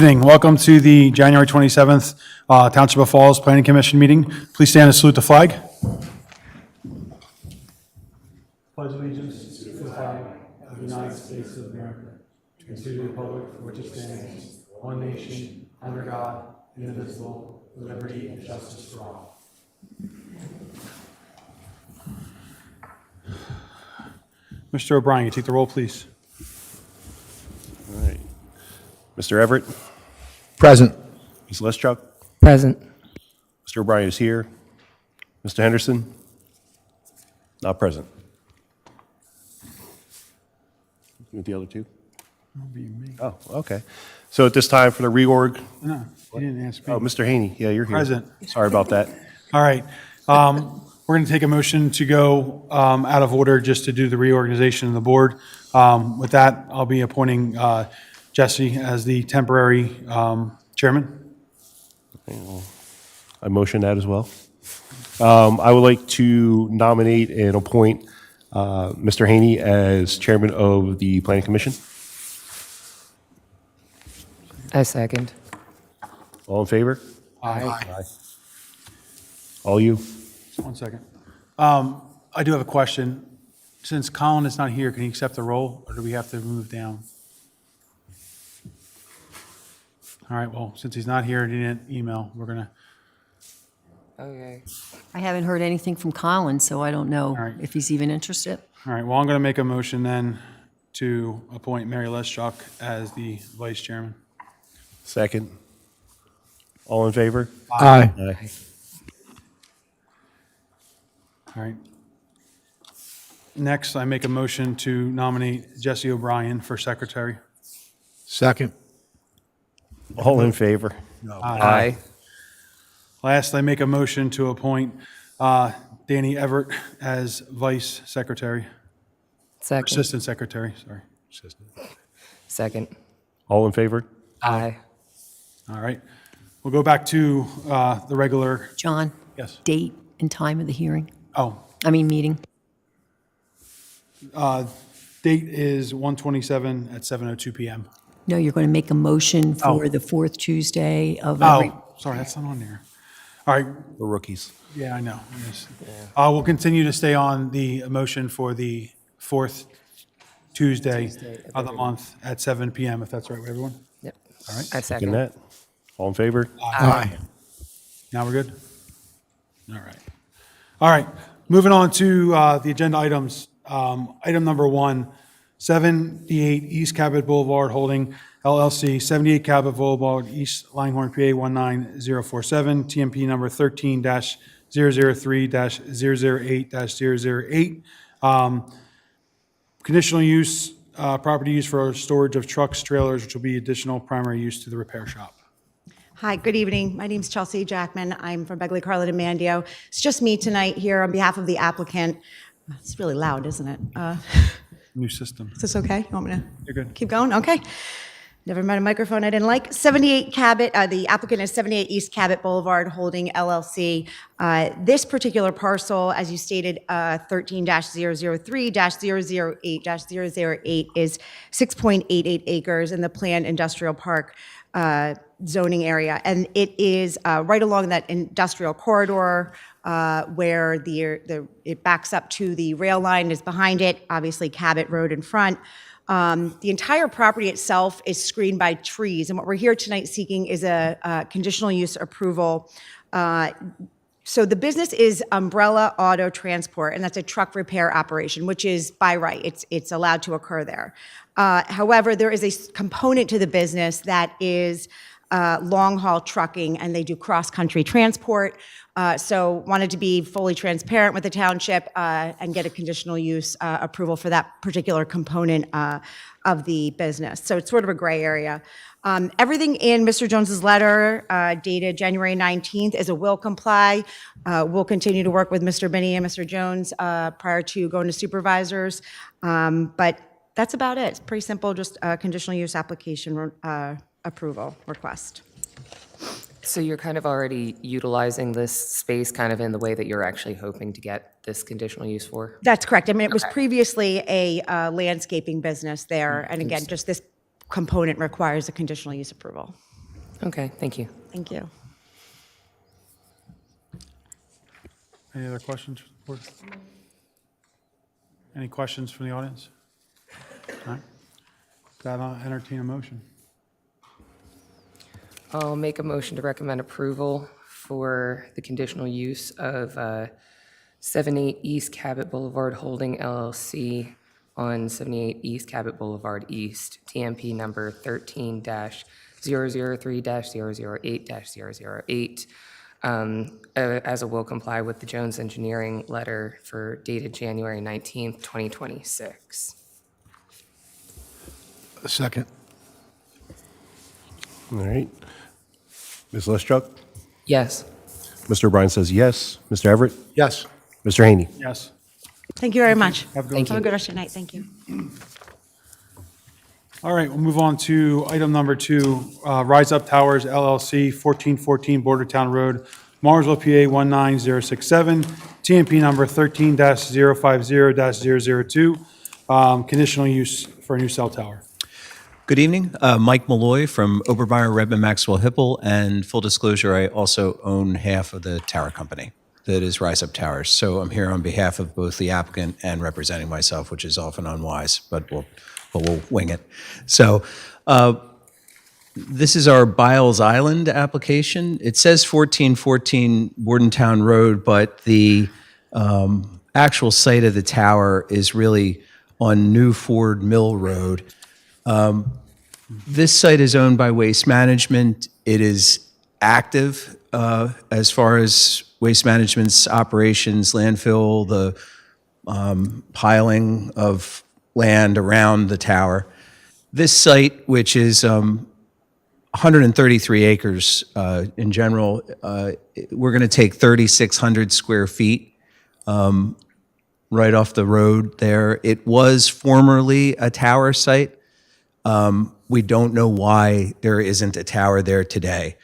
Evening. Welcome to the January 27th Township of Falls Planning Commission meeting. Please stand and salute the flag. Pledge allegiance to the flag of the United States of America and to the republic for which it stands, one nation, under God, indivisible, with liberty and justice for all. Mr. O'Brien, you take the roll, please. All right. Mr. Everett? Present. Ms. Leschuk? Present. Mr. O'Brien is here. Mr. Henderson? Not present. With the other two? Oh, okay. So at this time for the reorg, No, you didn't ask me. oh, Mr. Haney, yeah, you're here. Present. Sorry about that. All right. We're going to take a motion to go out of order just to do the reorganization of the board. With that, I'll be appointing Jesse as the temporary chairman. I motion that as well. I would like to nominate and appoint Mr. Haney as chairman of the Planning Commission. I second. All in favor? Aye. All you? Just 1 second. I do have a question. Since Colin is not here, can he accept the role, or do we have to move down? All right, well, since he's not here and he didn't email, we're going to, Okay. I haven't heard anything from Colin, so I don't know right. if he's even interested. all right, well, I'm going to make a motion then to appoint Mary Leschuk as the vice chairman. Second. All in favor? Aye. Aye. All right. Next, I make a motion to nominate Jesse O'Brien for secretary. Second. All in favor? Aye. Last, I make a motion to appoint Danny Everett as vice secretary, Second. assistant secretary, sorry. Second. All in favor? Aye. All right. We'll go back to the regular, John, yes. date and time of the hearing, Oh, meeting. date is 1/27 at 7:02 PM. No, you're going to make a motion for Oh. the fourth Tuesday of every, Oh, sorry, that's not on there. All right, We're rookies. yeah, I know. Yes. We'll continue to stay on the motion for the fourth Tuesday of the month at 7 PM, if that's all right with everyone. Yep. All right. I Second second. that. All in favor? Aye. Now we're good? All right. All right, moving on to the agenda items. Item number 1, 78 East Cabot Boulevard Holding LLC, 78 Cabot Boulevard, East Langhorne, PA 19047, TMP number 13-003-008-008. Conditional use, property use for storage of trucks, trailers, which will be additional primary use to the repair shop. Hi, good evening. My name's Chelsea Jackman. I'm from Begley, Carlin, and Mandio. It's just me tonight here on behalf of the applicant. It's really loud, isn't it? New system. Is this okay? You want me to You're good. keep going? Okay. Never mind a microphone I didn't like. 78 Cabot, the applicant is 78 East Cabot Boulevard Holding LLC. This particular parcel, as you stated, 13-003-008-008 is 6.88 acres in the planned industrial park zoning area. And it is right along that industrial corridor where it backs up to the rail line is behind it, obviously Cabot Road in front. The entire property itself is screened by trees, and what we're here tonight seeking is a conditional use approval. So the business is Umbrella Auto Transport, and that's a truck repair operation, which is by right. It's allowed to occur there. However, there is a component to the business that is long-haul trucking, and they do cross-country transport. So wanted to be fully transparent with the township and get a conditional use approval for that particular component of the business. So it's sort of a gray area. Everything in Mr. Jones's letter dated January 19th is a will comply. We'll continue to work with Mr. Binney and Mr. Jones prior to going to supervisors. But that's about it. It's pretty simple, just a conditional use application approval request. So you're kind of already utilizing this space kind of in the way that you're actually hoping to get this conditional use for? That's correct. I mean, it was previously a landscaping business there, and again, just this component requires a conditional use approval. Okay, thank you. Thank you. Any other questions for the board? Any questions from the audience? All right. That entertain a motion. I'll make a motion to recommend approval for the conditional use of 78 East Cabot Boulevard Holding LLC on 78 East Cabot Boulevard East, TMP number 13-003-008-008, as it will comply with the Jones Engineering letter for dated January 19th, 2026. Second. All right. Ms. Lestruck? Yes. Mr. O'Brien says yes. Mr. Everett? Yes. Mr. Haney? Yes. Thank you very much. Have a good Thank Have a you. good rest of your night. Thank you. All right, we'll move on to item number 2, Rise Up Towers LLC, 1414 Bordentown Road, Morrisville, PA 19067, TMP number 13-050-002, conditional use for a new cell tower. Good evening. Mike Malloy from Obermeyer, Redmond, Maxwell, Hippel, and full disclosure, I also own half of the tower company that is Rise Up Towers. So I'm here on behalf of both the applicant and representing myself, which is often unwise, but we'll wing it. So this is our Biles Island application. It says 1414 Bordentown Road, but the actual site of the tower is really on New Ford Mill Road. This site is owned by Waste Management. It is active as far as Waste Management's operations, landfill, the piling of land around the tower. This site, which is 133 acres in general, we're going to take 3,600 square feet right off the road there. It was formerly a tower site. We don't know why there isn't a tower there today.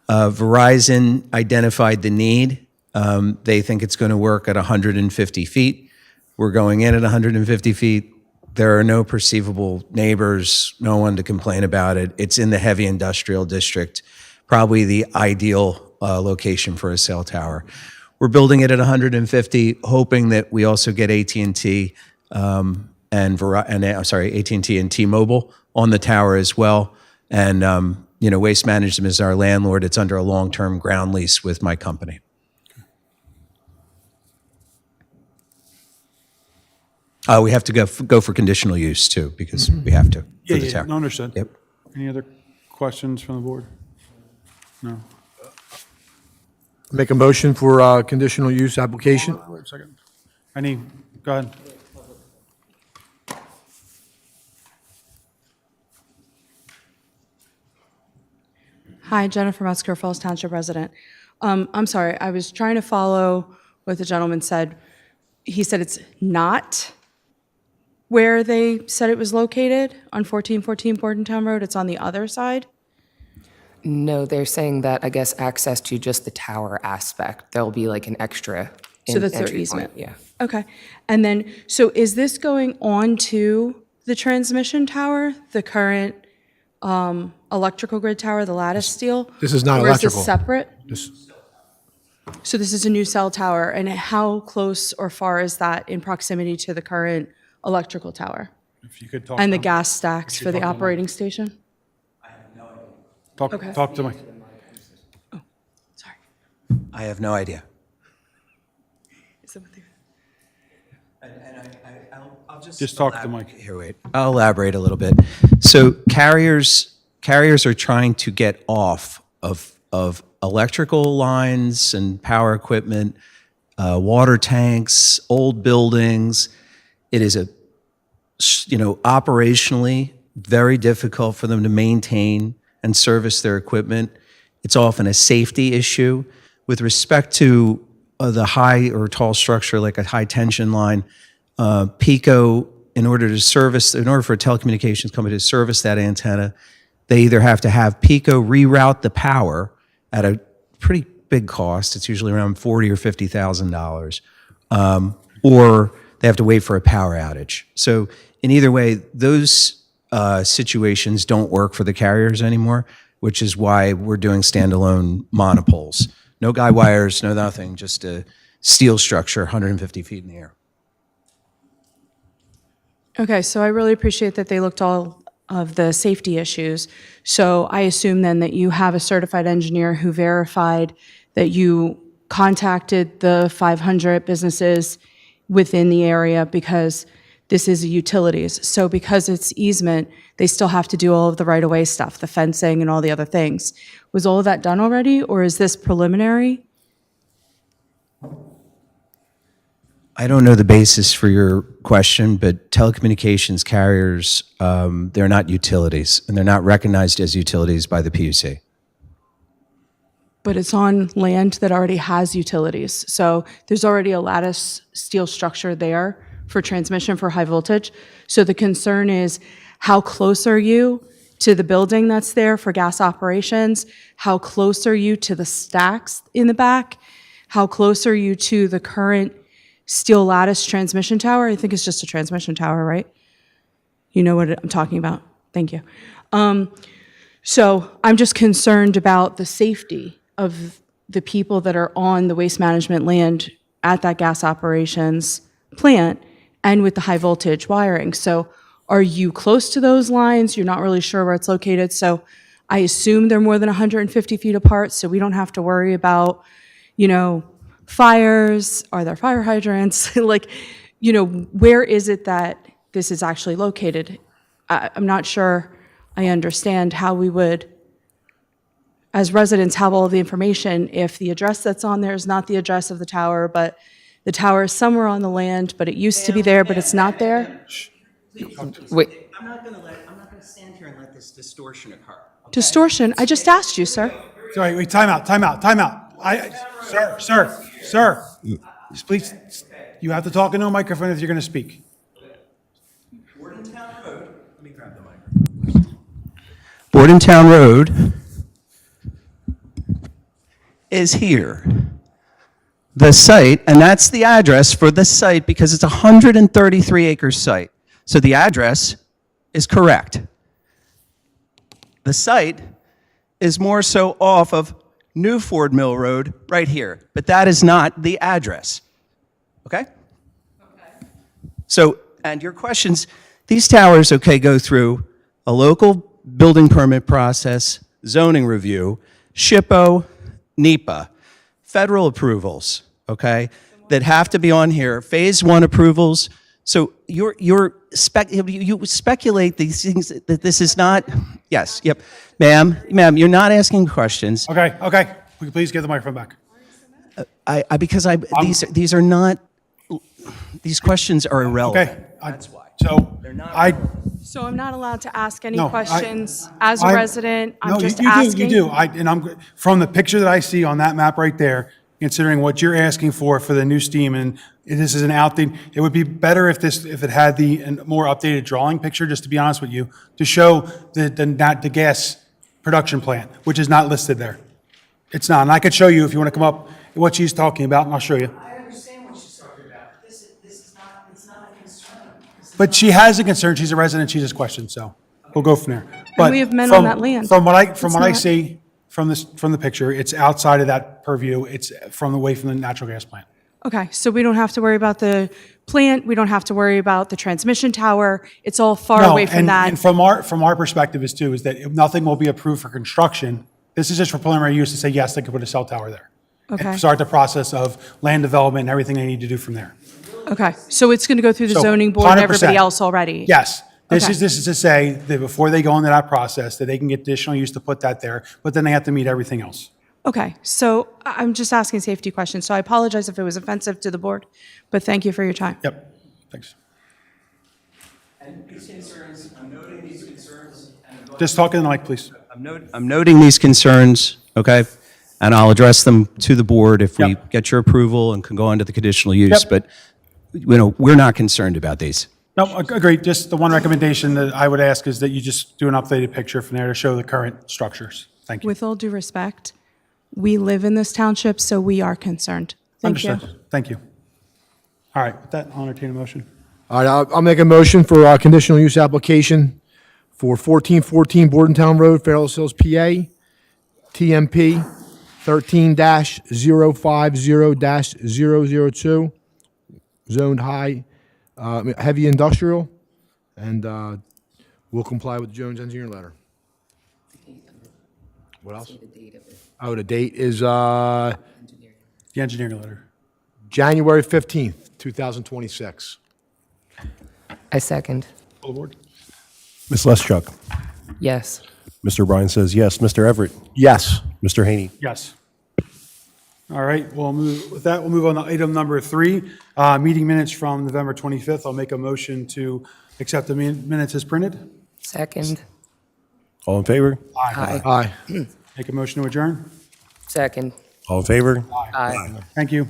Verizon identified the need. They think it's going to work at 150 feet. We're going in at 150 feet. There are no perceivable neighbors, no one to complain about it. It's in the heavy industrial district, probably the ideal location for a cell tower. We're building it at 150, hoping that we also get AT&T AT&T and T-Mobile on the tower as well. And Waste Management is our landlord. It's under a long-term ground lease with my company. We have to go for conditional use too, because we have to for the tower. No, understood. Yep. Any other questions from the board? No. Make a motion for conditional use application. Wait a second. Go ahead. Hi, Jennifer Metzger, Falls Township resident. I'm sorry, I was trying to follow what the gentleman said. He said it's not where they said it was located on 1414 Bordentown Road. It's on the other side. No, they're saying that, I guess, access to just the tower aspect, there'll be like an extra So that's their entry point, easement. yeah. Okay. And then, so is this going on to the transmission tower, the current electrical grid tower, the lattice steel? This is not Or is electrical. this separate? This- So this is a new cell tower, and how close or far is that in proximity to the current electrical tower? If you could talk. And the to- gas stacks for the talk to Mike. operating station? Talk to Mike. Sorry. I have no idea. Is that what they- I'll Just talk to Mike. Here, wait. I'll elaborate a little bit. So carriers are trying to get off of electrical lines and power equipment, water tanks, old buildings. It is operationally very difficult for them to maintain and service their equipment. It's often a safety issue. With respect to the high or tall structure, like a high tension line, PICO, in order for a telecommunications company to service that antenna, they either have to have PICO reroute the power at a pretty big cost. It's usually around $40,000 or $50,000, or they have to wait for a power outage. So in either way, those situations don't work for the carriers anymore. which is why we're doing standalone monopoles. No guy wires, no nothing, just a steel structure, 150 feet in the air. Okay, so I really appreciate that they looked all of the safety issues. So I assume then that you have a certified engineer who verified that you contacted the 500 businesses within the area because this is a utilities. So because it's easement, they still have to do all of the right-of-way stuff, the fencing and all the other things. Was all of that done already, or is this preliminary? I don't know the basis for your question, but telecommunications carriers, they're not utilities, and they're not recognized as utilities by the PUC. But it's on land that already has utilities. So there's already a lattice steel structure there for transmission for high voltage. So the concern is, how close are you to the building that's there for gas operations? How close are you to the stacks in the back? How close are you to the current steel lattice transmission tower? I think it's just a transmission tower, right? You know what I'm talking about. Thank you. So I'm just concerned about the safety of the people that are on the waste management land at that gas operations plant and with the high voltage wiring. So are you close to those lines? You're not really sure where it's located. So I assume they're more than 150 feet apart, so we don't have to worry about, fires. Are there fire hydrants? Where is it that this is actually located? I'm not sure I understand how we would, as residents, have all of the information if the address that's on there is not the address of the tower, but the tower is somewhere on the land, but it used to be there, but it's not there? Wait, I'm not going to stand here and let this distortion occur. Distortion? I just asked you, sir. Sorry, wait, time out. Sir, please, you have to talk into a microphone if you're going to speak. Bordentown Road, let me grab the microphone. Bordentown Road is here. The site, and that's the address for the site because it's a 133-acre site. So the address is correct. The site is more so off of New Ford Mill Road right here, but that is not the address. Okay? Okay. So, and your questions, these towers, go through a local building permit process, zoning review, SHPO, NEPA, federal approvals, that have to be on here, phase 1 approvals. So you speculate these things that this is not, yes, yep. Ma'am, you're not asking questions. Okay. Will you please give the microphone back? These are not, these questions are irrelevant. Okay. That's why. So I'm not allowed to ask any No, questions as a resident? I'm No, just you asking? do. From the picture that I see on that map right there, considering what you're asking for the new steam, and this is an outdated, it would be better if it had the more updated drawing picture, just to be honest with you, to show the gas production plant, which is not listed there. It's not, and I could show you if you want to come up, what she's talking about, and I'll show you. I understand what she's talking about. This is not, it's not a concern. But she has a concern, she's a resident, she has questions, so we'll go from there. But we have men on that land. From what I not- see from the picture, it's outside of that purview, it's away from the natural gas plant. Okay, so we don't have to worry about the plant, we don't have to worry about the transmission tower, it's all far No, away from that. And from our perspective is that if nothing will be approved for construction. This is just for preliminary use to say, yes, they could put a cell tower there. Okay. And start the process of land development and everything they need to do from there. Okay, so it's going to go through the So, zoning board and 100%. everybody else already? Yes. This Okay. is to say that before they go into that process, that they can get additional use to put that there, but then they have to meet everything else. Okay, so I'm just asking safety questions, so I apologize if it was offensive to the board, but thank you for your time. Yep, thanks. And these concerns, I'm noting these concerns. Just talk in the mic, please. I'm noting these concerns, and I'll address them to the board if we Yep. get your approval and can go on to the conditional use. Yep. But, we're not concerned about these. No, agreed. Just the one recommendation that I would ask is that you just do an updated picture from there to show the current structures. Thank you. With all due respect, we live in this township, so we are concerned. Thank you. Understood. Thank you. All right, with that, I'll entertain a motion. All right, I'll make a motion for conditional use application for 1414 Bordentown Road, Fairless Hills, PA, TMP 13-050-002, zoned heavy industrial, and will comply with the Jones engineering letter. What else? Oh, the date is The engineering letter. January 15th, 2026. I second. Full board? Ms. Leschuk. Yes. Mr. O'Brien says yes. Mr. Everett. Yes. Mr. Haney. Yes. All right, with that, we'll move on to item number 3, meeting minutes from November 25th. I'll make a motion to accept the minutes as printed. Second. All in favor? Aye. Aye. Make a motion to adjourn. Second. All in favor? Aye. Thank you.